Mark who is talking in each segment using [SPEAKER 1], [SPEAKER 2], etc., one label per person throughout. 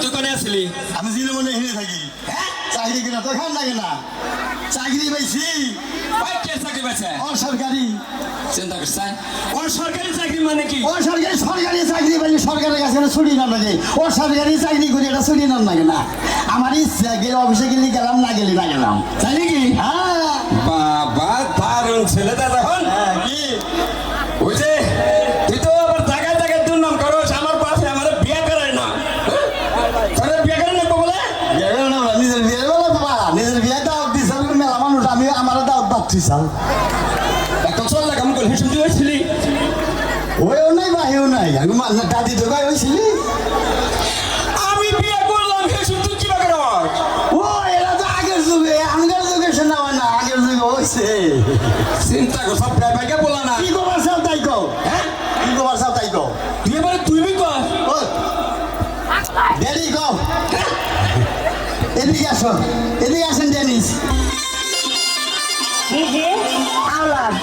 [SPEAKER 1] তুই কোনে আসলি?
[SPEAKER 2] আমি জিলে মনে হিনে থাকি। চাকরি কিনা তো খান লাগে না। চাকরি পাইছি
[SPEAKER 1] কে চাকরি পাইছে?
[SPEAKER 2] অসরকারি।
[SPEAKER 1] চিন্তা করছেন অসরকারি চাকরি মানে কি?
[SPEAKER 2] অসরকারি সরকারি চাকরি পাইলে সরকারের কাছে ছুটি না লাগে। অসরকারি চাকরি করে এটা ছুটি না লাগে না। আমার ইচ্ছা গেলে অফিসে গেলে গেলাম, না গেলে না গেলাম।
[SPEAKER 1] তাই নাকি?
[SPEAKER 2] হ্যাঁ
[SPEAKER 1] বাবা দারুণ ছেলে দাদা হন।
[SPEAKER 2] কি
[SPEAKER 1] ওই যে তুই তো আবার জায়গায় জায়গায় দুর্নাম করস, আমার পাশে আমার বিয়ে করায় না। তোদের বিয়ে করে নেবো বলে?
[SPEAKER 2] নিজের বিয়ে বলে বাবা, নিজের বিয়ে দাওয়াত দিছাল মেলা মানুষ, আমি আমার দাওয়াত পাচ্ছিলাম।
[SPEAKER 1] এখন চল না কাম করে হিসেব দিয়ে ছিলি।
[SPEAKER 2] ওইও নাই বাহিও নাই, আমি দাদি তো গায়ে হয়েছিলি।
[SPEAKER 1] আমি বিয়ে করলাম হিসেব তুই কি বাকি রস?
[SPEAKER 2] ও এরা তো আগের যুগে, আগের যুগে শোনা হয় না, আগের যুগে হয়েছে।
[SPEAKER 1] চিন্তা কর সব প্রায় বলা না।
[SPEAKER 2] কি কবার চাও তাই কও,
[SPEAKER 1] হ্যাঁ
[SPEAKER 2] কি কবার চাও তাই কও।
[SPEAKER 1] তুই এবারে তুই কর।
[SPEAKER 2] ও ড্যানি কও, এদিকে আসো, এদিকে আসেন ড্যানিস।
[SPEAKER 3] আলাদ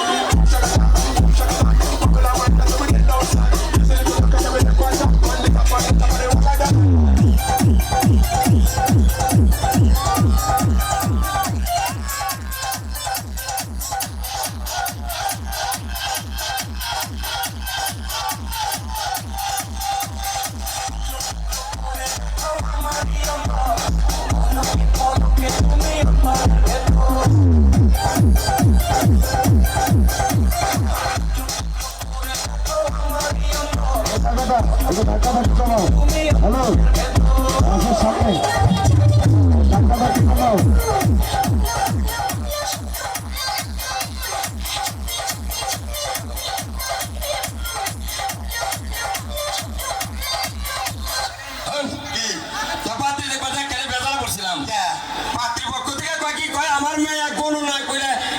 [SPEAKER 2] হ্যালো, আসো সামনে, ধাক্কা কমাও।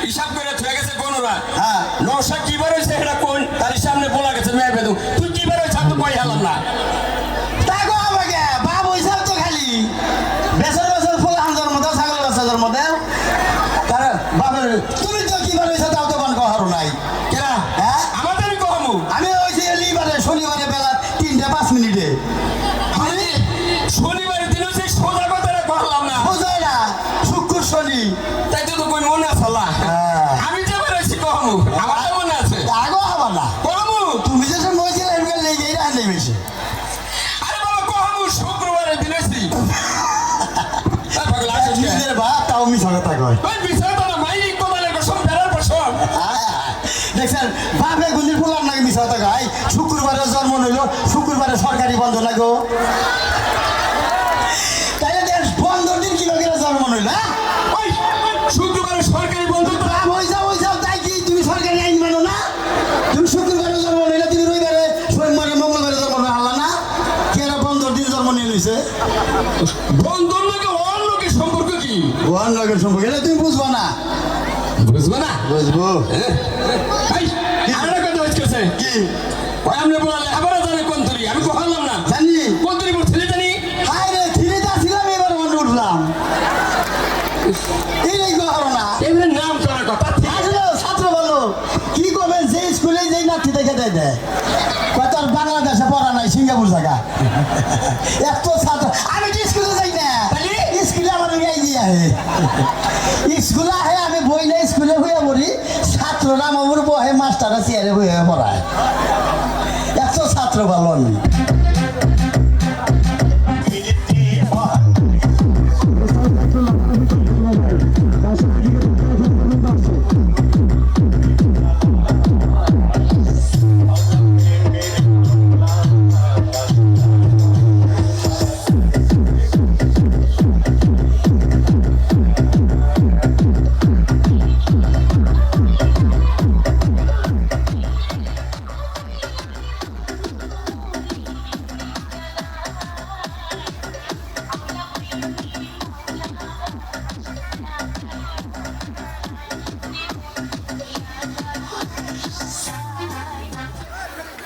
[SPEAKER 1] হিসাব করে থুয়ে গেছে গণনা।
[SPEAKER 2] হ্যাঁ।
[SPEAKER 1] নশা কি বার হয়েছে এটা কোন তার সামনে বলা গেছে মেয়ে বেদু তুই কি বার হয়েছে তো কই হেলাম না।
[SPEAKER 2] তা গো আমাকে বাপ হইসাব তো খালি বেসর বেসর ফুল হাজার মতো ছাগল বাচ্চাদের মধ্যে তার বাপের তুমি তো কি বার হইছা তাও তো কোন কহারো নাই।
[SPEAKER 1] কেনা
[SPEAKER 2] হ্যাঁ
[SPEAKER 1] আমাদের কমু
[SPEAKER 2] আমি হইছি লিবারে শনিবারে বেলা 3:05
[SPEAKER 1] আমি শনিবারের দিন হচ্ছে সোজা কথাটা করলাম না
[SPEAKER 2] বুঝাই না শুক্র শনি
[SPEAKER 1] তাই তো কই মনে আছে আল্লাহ।
[SPEAKER 2] হ্যাঁ।
[SPEAKER 1] আমি যে বেরোছি কমু আমার তো মনে আছে
[SPEAKER 2] আগো হবা না
[SPEAKER 1] কমু।
[SPEAKER 2] তুমি যে মইছিল এমকে লেগে রাখলে বেশি।
[SPEAKER 1] আরে বাবা কমু শুক্রবারের দিন হইছি। তাই পাগল আসিস কে?
[SPEAKER 2] নিজের বাপ তাও মিছা কথা কয়।
[SPEAKER 1] ওই বিষয় তো না মাই কোদালে কসম বেরার পছম।
[SPEAKER 2] দেখছেন বাপে গুলির পোলার নাকি মিছা কথা কয়। শুক্রবারে জন্ম নিল, শুক্রবারে সরকারি বন্ধ লাগো। তাইলে দেশ বন্ধ দিন কি লোকের জন্ম নিল।
[SPEAKER 1] ওই শুক্রবারে সরকারি বন্ধ তো
[SPEAKER 2] বাপ হইসাও তাই কি তুমি সরকারি আইন মানো না? তুমি শুক্রবারে জন্ম নিলে, তুমি রবিবারে সোমবারে মঙ্গলবারে জন্ম নিল না? কেরা বন্ধ দিন জন্ম নিয়ে লইছে?
[SPEAKER 1] বন্ধন লোকে অন্য কি সম্পর্ক কি
[SPEAKER 2] ওয়ান লগের সম্পর্ক এটা তুমি বুঝবা না।
[SPEAKER 1] বুঝবো না।
[SPEAKER 2] বুঝবো
[SPEAKER 1] এই আরেকটা কথা হচ্ছে
[SPEAKER 2] কি
[SPEAKER 1] ওই আমরা বলালে আবার জানে কোন তুরি আমি কহালাম না
[SPEAKER 2] জানি
[SPEAKER 1] কোন তুরি বলছিলি জানি
[SPEAKER 2] হায় রে থিরেটা ছিলাম এবার মনে উঠলাম এই গহর না
[SPEAKER 1] এমনি নাম করার কথা
[SPEAKER 2] আসলে ছাত্র বলো কি করবে যে স্কুলে যেই নাতি দেখে দেয় দেয় কত আর বাংলাদেশে পড়া নাই সিঙ্গাপুর জায়গা এত ছাত্র আমি তো স্কুলে যাই না স্কুলে আমার গাই দিয়ে আহে স্কুলে আহে আমি বই না স্কুলে হইয়া পড়ি ছাত্ররা আমার বহে মাস্টাররা চেয়ারে হয়ে পড়ায় এত ছাত্র ভালো আমি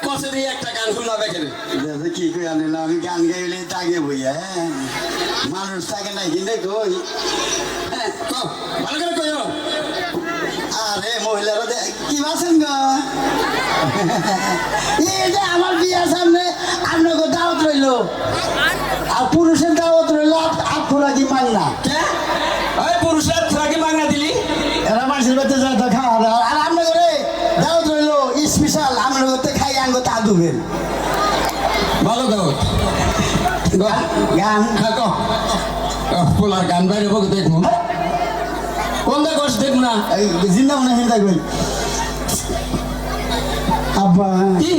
[SPEAKER 1] কসে দিয়ে একটা গান শোনাবে কেনে
[SPEAKER 2] কি কই আনিলাম আমি গান গাইলে তাকে বইয়া মানুষ থাকে না কিনে কই
[SPEAKER 1] ভালো করে কইও
[SPEAKER 2] আরে মহিলারা কি বাসেন গো এই যে আমার বিয়ার সামনে আপনাকে দাওয়াত রইলো আর পুরুষের দাওয়াত রইলো আর খোরাকি মাংনা
[SPEAKER 1] কে ওই পুরুষের থাকি মাংনা দিলি
[SPEAKER 2] এরা মানুষের বাড়িতে যায় তো খাওয়া দাওয়া আর আপনাকে রে দাওয়াত রইলো স্পেশাল আপনার করতে খাই আঙ্গো তা দুবেন
[SPEAKER 1] ভালো দাও
[SPEAKER 2] গান
[SPEAKER 1] হ্যাঁ কো পোলার গান বাইরে বকে দেখবো কোন দেখ দেখবো না
[SPEAKER 2] জিন্দা মনে হিন্দা কই আব্বা
[SPEAKER 1] কি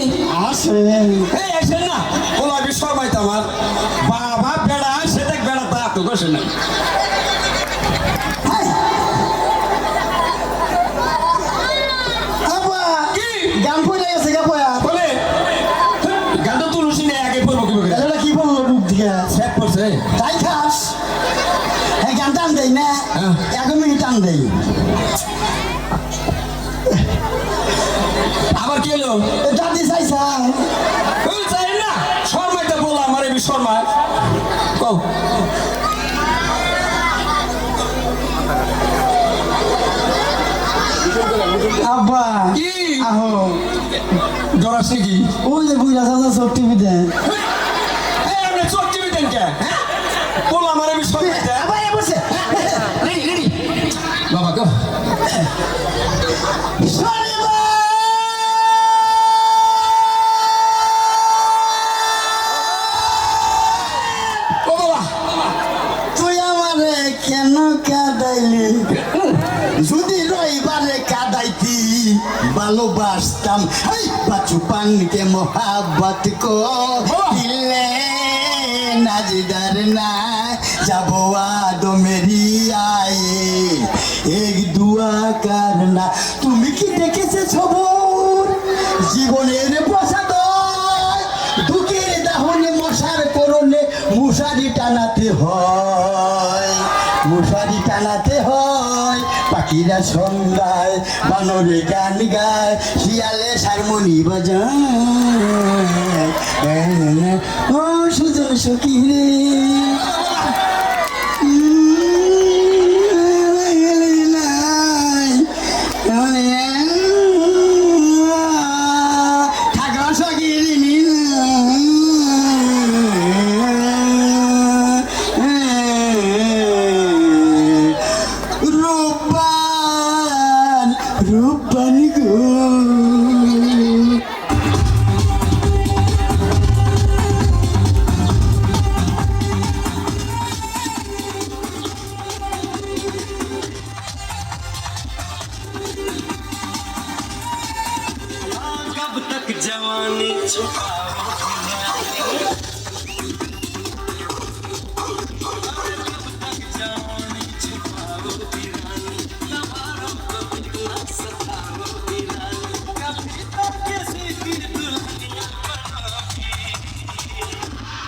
[SPEAKER 2] আসেন
[SPEAKER 1] এই আসেন না পোলা বিষয় মাইতে আমার বাবা বেড়া সে দেখ বেড়া তা তো বসে না
[SPEAKER 2] আব্বা
[SPEAKER 1] কি
[SPEAKER 2] গান পড়ে গেছে গা পয়া
[SPEAKER 1] বলে গানটা তুলসী নেই আগে পড়বো কি বলে
[SPEAKER 2] এটা কি বললো ডুব দিয়ে
[SPEAKER 1] সেট করছে
[SPEAKER 2] তাই খাস এই গান টান দেই না
[SPEAKER 1] হ্যাঁ।
[SPEAKER 2] 1 মিনিট টান দেই
[SPEAKER 1] আবার কি হলো
[SPEAKER 2] দাদি চাইছা
[SPEAKER 1] ওই চাই না শর্মাইতে বলা আমার এই শর্মা কও
[SPEAKER 2] আব্বা
[SPEAKER 1] কি
[SPEAKER 2] আহো
[SPEAKER 1] ডরাস নাকি
[SPEAKER 2] ওই যে বুইরা চাচা সব টিভি দেন
[SPEAKER 1] এই আপনি চোখ টিভি দেন কে বলা আমার এই শর্মাইতে
[SPEAKER 2] আব্বা এ বসে
[SPEAKER 1] রেডি রেডি বাবা কও ও বাবা
[SPEAKER 2] তুই আমারে কেন কাদাইলি যদি রইবারে কাদাইতি ভালোবাসতাম এই বাচুপানকে মোহাব্বত কো দিলে নাজিদার না যাবো আদো মেরি আয়ে এক দুয়া কারনা তুমি কি দেখেছে সবর জীবনের প্রসাদ দুঃখের দাহনে মশার করলে মশারি টানাতে হয় মশারি টানাতে হয় পাখিরা সন্ধ্যায় বানরে গান গায় শিয়ালে হারমোনি বাজায় ও সুজন সখী রে ঠাকুর সখী রূপবান রূপবান গো
[SPEAKER 3] कब तक जवानी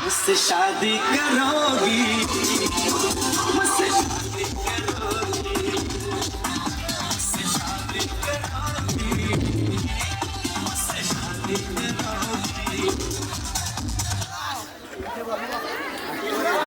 [SPEAKER 3] मुझसे शादी करोगी